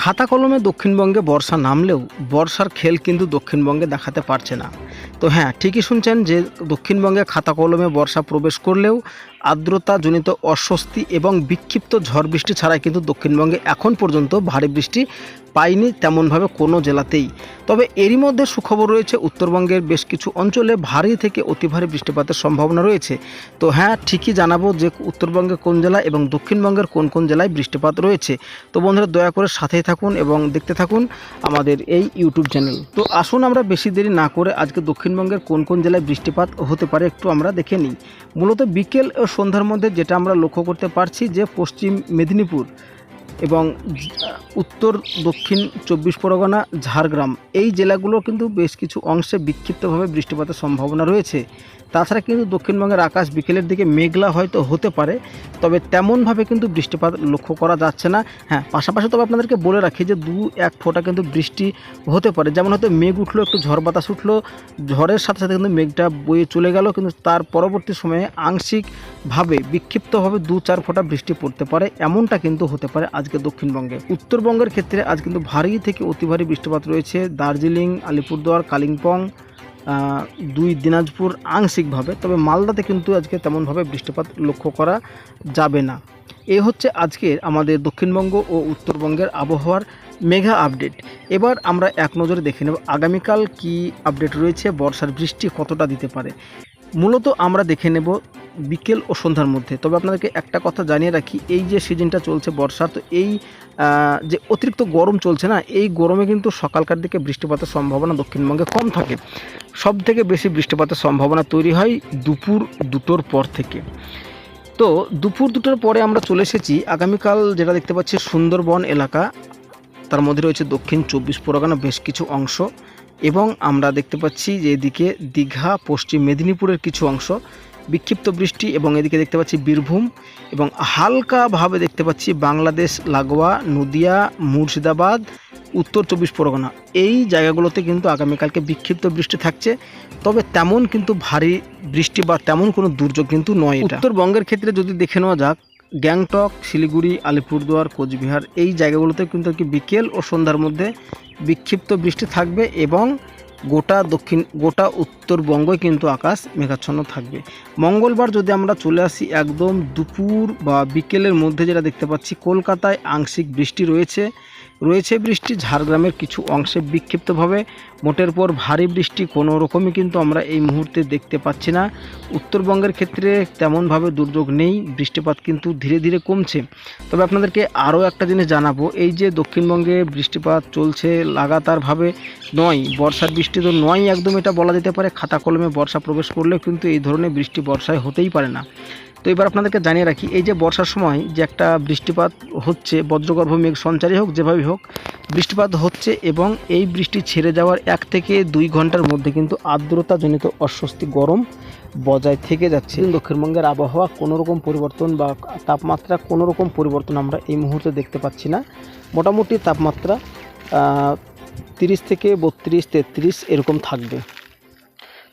খাতা কলমে দক্ষিণবঙ্গে বর্ষা নামলেও বর্ষার খেল কিন্তু দক্ষিণবঙ্গে দেখাতে পারছে না। তো হ্যাঁ, ঠিকই শুনছেন যে দক্ষিণবঙ্গে খাতা কলমে বর্ষা প্রবেশ করলেও আর্দ্রতাজনিত অস্বস্তি এবং বিক্ষিপ্ত ঝড় বৃষ্টি ছাড়াই কিন্তু দক্ষিণবঙ্গে এখন পর্যন্ত ভারী বৃষ্টি পায়নি তেমনভাবে কোনো জেলাতেই। তবে এরই মধ্যে সুখবর রয়েছে, উত্তরবঙ্গের বেশ কিছু অঞ্চলে ভারী থেকে অতি ভারী বৃষ্টিপাতের সম্ভাবনা রয়েছে। তো হ্যাঁ, ঠিকই জানাবো যে উত্তরবঙ্গে কোন জেলা এবং দক্ষিণবঙ্গের কোন কোন জেলায় বৃষ্টিপাত রয়েছে। তো বন্ধুরা, দয়া করে সাথেই থাকুন এবং দেখতে থাকুন আমাদের এই ইউটিউব চ্যানেল। তো আসুন আমরা বেশি দেরি না করে আজকে দক্ষিণবঙ্গের কোন কোন জেলায় বৃষ্টিপাত হতে পারে একটু আমরা দেখে নিই। মূলত বিকেল ও সন্ধ্যার মধ্যে যেটা আমরা লক্ষ্য করতে পারছি যে পশ্চিম মেদিনীপুর এবং উত্তর দক্ষিণ 24 পরগনা, ঝাড়গ্রাম এই জেলাগুলো কিন্তু বেশ কিছু অংশে বিক্ষিপ্তভাবে বৃষ্টিপাতের সম্ভাবনা রয়েছে। তাছাড়া কিন্তু দক্ষিণবঙ্গের আকাশ বিকেলের দিকে মেঘলা হয়তো হতে পারে, তবে তেমনভাবে কিন্তু বৃষ্টিপাত লক্ষ্য করা যাচ্ছে না। হ্যাঁ, পাশাপাশি তবে আপনাদেরকে বলে রাখি যে 2-1 ফোঁটা কিন্তু বৃষ্টি হতে পারে। যেমন হয়তো মেঘ উঠলো, একটু ঝড় বাতাস উঠলো, ঝড়ের সাথে সাথে কিন্তু মেঘটা বয়ে চলে গেল, কিন্তু তার পরবর্তী সময়ে আংশিকভাবে বিক্ষিপ্তভাবে 2-4 ফোঁটা বৃষ্টি পড়তে পারে, এমনটা কিন্তু হতে পারে আজকে দক্ষিণবঙ্গে। উত্তরবঙ্গের ক্ষেত্রে আজ কিন্তু ভারী থেকে অতি ভারী বৃষ্টিপাত রয়েছে দার্জিলিং, আলিপুরদুয়ার, কালিম্পং, 2 দিনাজপুর আংশিকভাবে। তবে মালদাতে কিন্তু আজকে তেমনভাবে বৃষ্টিপাত লক্ষ্য করা যাবে না। এই হচ্ছে আজকের আমাদের দক্ষিণবঙ্গ ও উত্তরবঙ্গের আবহাওয়ার মেঘা আপডেট। এবার আমরা এক নজরে দেখে নেব আগামীকাল কি আপডেট রয়েছে, বর্ষার বৃষ্টি কতটা দিতে পারে। মূলত আমরা দেখে নেব বিকেল ও সন্ধ্যার মধ্যে। তবে আপনাদেরকে একটা কথা জানিয়ে রাখি, এই যে সিজনটা চলছে বর্ষার, তো এই যে অতিরিক্ত গরম চলছে না, এই গরমে কিন্তু সকালকার দিকে বৃষ্টিপাতের সম্ভাবনা দক্ষিণবঙ্গে কম থাকে। সব থেকে বেশি বৃষ্টিপাতের সম্ভাবনা তৈরি হয় দুপুর 2টোর পর থেকে। তো দুপুর 2টোর পরে আমরা চলে এসেছি আগামীকাল যেটা দেখতে পাচ্ছি সুন্দরবন এলাকা, তার মধ্যে রয়েছে দক্ষিণ 24 পরগনা বেশ কিছু অংশ, এবং আমরা দেখতে পাচ্ছি যে এদিকে দীঘা, পশ্চিম মেদিনীপুরের কিছু অংশ বিক্ষিপ্ত বৃষ্টি, এবং এদিকে দেখতে পাচ্ছি বীরভূম, এবং হালকাভাবে দেখতে পাচ্ছি বাংলাদেশ লাগোয়া নদিয়া, মুর্শিদাবাদ, উত্তর 24 পরগনা এই জায়গাগুলোতে কিন্তু আগামীকালকে বিক্ষিপ্ত বৃষ্টি থাকছে। তবে তেমন কিন্তু ভারী বৃষ্টি বা তেমন কোনো দুর্যোগ কিন্তু নয় এটা। উত্তরবঙ্গের ক্ষেত্রে যদি দেখে নেওয়া যাক, গ্যাংটক, শিলিগুড়ি, আলিপুরদুয়ার, কোচবিহার এই জায়গাগুলোতে কিন্তু বিকেল ও সন্ধ্যার মধ্যে বিক্ষিপ্ত বৃষ্টি থাকবে, এবং গোটা উত্তরবঙ্গই কিন্তু আকাশ মেঘাচ্ছন্ন থাকবে। মঙ্গলবার যদি আমরা চলে আসি একদম দুপুর বা বিকেলের মধ্যে, যেটা দেখতে পাচ্ছি কলকাতায় আংশিক বৃষ্টি রয়েছে বৃষ্টি, ঝাড়গ্রামের কিছু অংশে বিক্ষিপ্তভাবে, মোটের পর ভারী বৃষ্টি কোনো রকমই কিন্তু আমরা এই মুহূর্তে দেখতে পাচ্ছি না। উত্তরবঙ্গের ক্ষেত্রে তেমনভাবে দুর্যোগ নেই, বৃষ্টিপাত কিন্তু ধীরে ধীরে কমছে। তবে আপনাদেরকে আরও একটা জিনিস জানাবো, এই যে দক্ষিণবঙ্গে বৃষ্টিপাত চলছে লাগাতারভাবে, নয় বর্ষার বৃষ্টি তো নয় একদম, এটা বলা যেতে পারে খাতা কলমে বর্ষা প্রবেশ করলেও কিন্তু এই ধরনের বৃষ্টি বর্ষায় হতেই পারে না। তো এবার আপনাদেরকে জানিয়ে রাখি, এই যে বর্ষার সময় যে একটা বৃষ্টিপাত হচ্ছে, বজ্রগর্ভ মেঘ সঞ্চারী হোক যেভাবেই হোক বৃষ্টিপাত হচ্ছে, এবং এই বৃষ্টি ছেড়ে যাওয়ার 1 থেকে 2 ঘন্টার মধ্যে কিন্তু আর্দ্রতাজনিত অস্বস্তি গরম বজায় থেকে যাচ্ছে। দক্ষিণবঙ্গের আবহাওয়া কোনোরকম পরিবর্তন বা তাপমাত্রা কোনোরকম পরিবর্তন আমরা এই মুহূর্তে দেখতে পাচ্ছি না। মোটামুটি তাপমাত্রা 30 থেকে 32-33 এরকম থাকবে।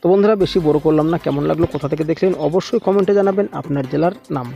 তো বন্ধুরা, বেশি বড় করলাম না, কেমন লাগলো, কোথা থেকে দেখলেন অবশ্যই কমেন্টে জানাবেন আপনার জেলার নাম।